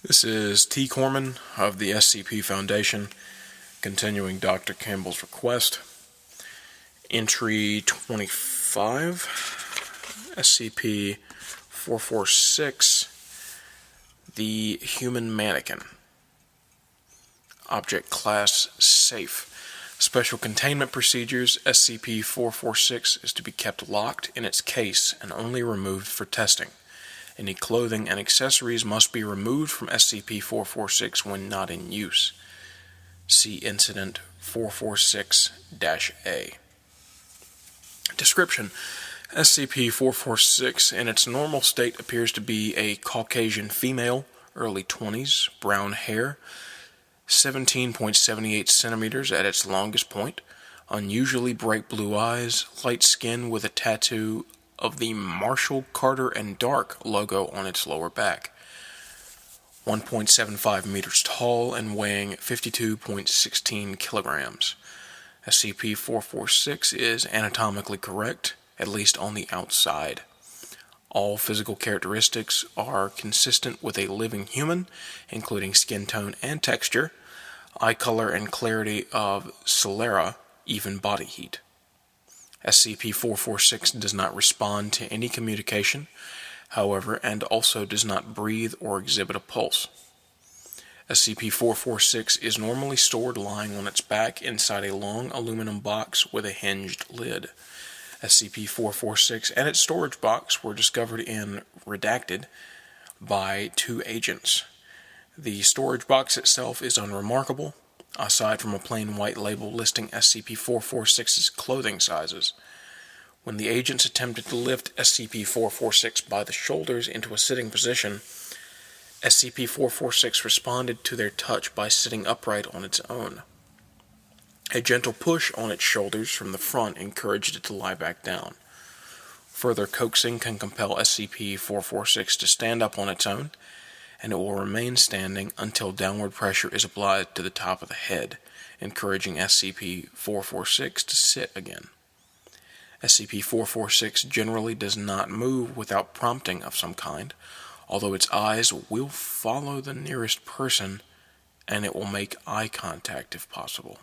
This is T. Corman of the SCP Foundation, continuing Dr. Campbell's request. Entry 25, SCP-446, the Human Mannequin. Object Class Safe. Special Containment Procedures. SCP-446 is to be kept locked in its case and only removed for testing. Any clothing and accessories must be removed from SCP-446 when not in use. See Incident 446-A. Description: SCP-446 in its normal state appears to be a Caucasian female, early 20s, brown hair, 17.78 centimeters at its longest point, unusually bright blue eyes, light skin with a tattoo of the Marshall, Carter, and Dark logo on its lower back. 1.75 meters tall and weighing 52.16 kilograms. SCP-446 is anatomically correct, at least on the outside. All physical characteristics are consistent with a living human, including skin tone and texture, eye color and clarity of sclera, even body heat. SCP-446 does not respond to any communication, however, and also does not breathe or exhibit a pulse. SCP-446 is normally stored lying on its back inside a long aluminum box with a hinged lid. SCP-446 and its storage box were discovered in Redacted by 2 agents. The storage box itself is unremarkable, aside from a plain white label listing SCP-446's clothing sizes. When the agents attempted to lift SCP-446 by the shoulders into a sitting position, SCP-446 responded to their touch by sitting upright on its own. A gentle push on its shoulders from the front encouraged it to lie back down. Further coaxing can compel SCP-446 to stand up on its own, and it will remain standing until downward pressure is applied to the top of the head, encouraging SCP-446 to sit again. SCP-446 generally does not move without prompting of some kind, although its eyes will follow the nearest person, and it will make eye contact if possible.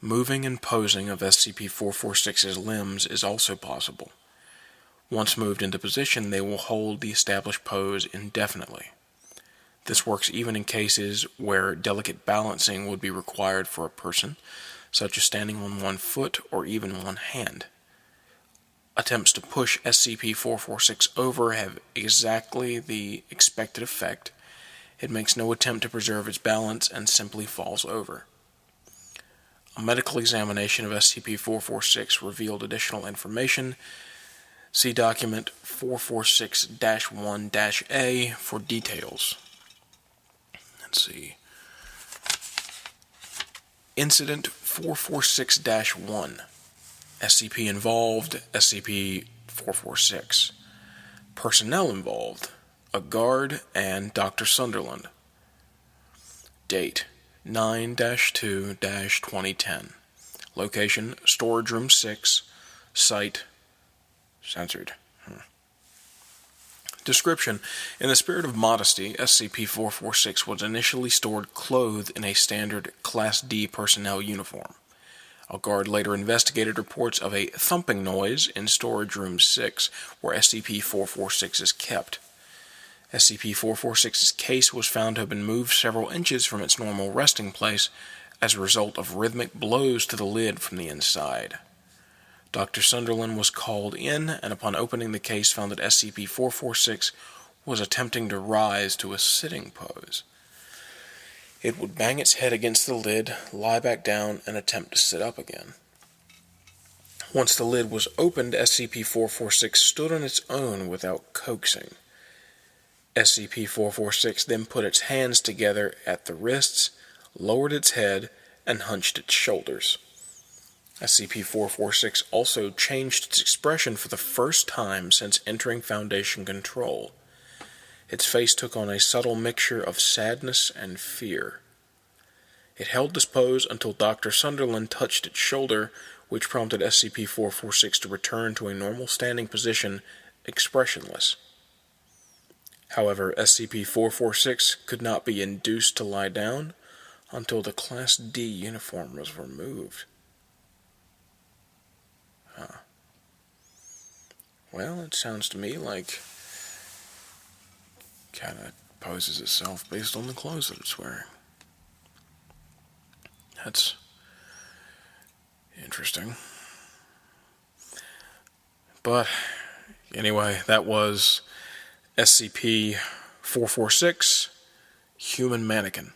Moving and posing of SCP-446's limbs is also possible. Once moved into position, they will hold the established pose indefinitely. This works even in cases where delicate balancing would be required for a person, such as standing on one foot or even one hand. Attempts to push SCP-446 over have exactly the expected effect. It makes no attempt to preserve its balance and simply falls over. A medical examination of SCP-446 revealed additional information. See document 446-1-A for details. Let's see. Incident 446-1. SCP involved, SCP-446. Personnel involved, a guard and Dr. Sunderland. Date 9-2-2010. Location, Storage Room 6. Site, censored. Description: in the spirit of modesty, SCP-446 was initially stored clothed in a standard Class D personnel uniform. A guard later investigated reports of a thumping noise in Storage Room 6, where SCP-446 is kept. SCP-446's case was found to have been moved several inches from its normal resting place as a result of rhythmic blows to the lid from the inside. Dr. Sunderland was called in, and upon opening the case found that SCP-446 was attempting to rise to a sitting pose. It would bang its head against the lid, lie back down, and attempt to sit up again. Once the lid was opened, SCP-446 stood on its own without coaxing. SCP-446 then put its hands together at the wrists, lowered its head, and hunched its shoulders. SCP-446 also changed its expression for the first time since entering Foundation control. Its face took on a subtle mixture of sadness and fear. It held this pose until Dr. Sunderland touched its shoulder, which prompted SCP-446 to return to a normal standing position, expressionless. However, SCP-446 could not be induced to lie down until the Class D uniform was removed. Well, it sounds to me like kind of poses itself based on the clothes that it's wearing. That's interesting. But anyway, that was SCP-446, Human Mannequin.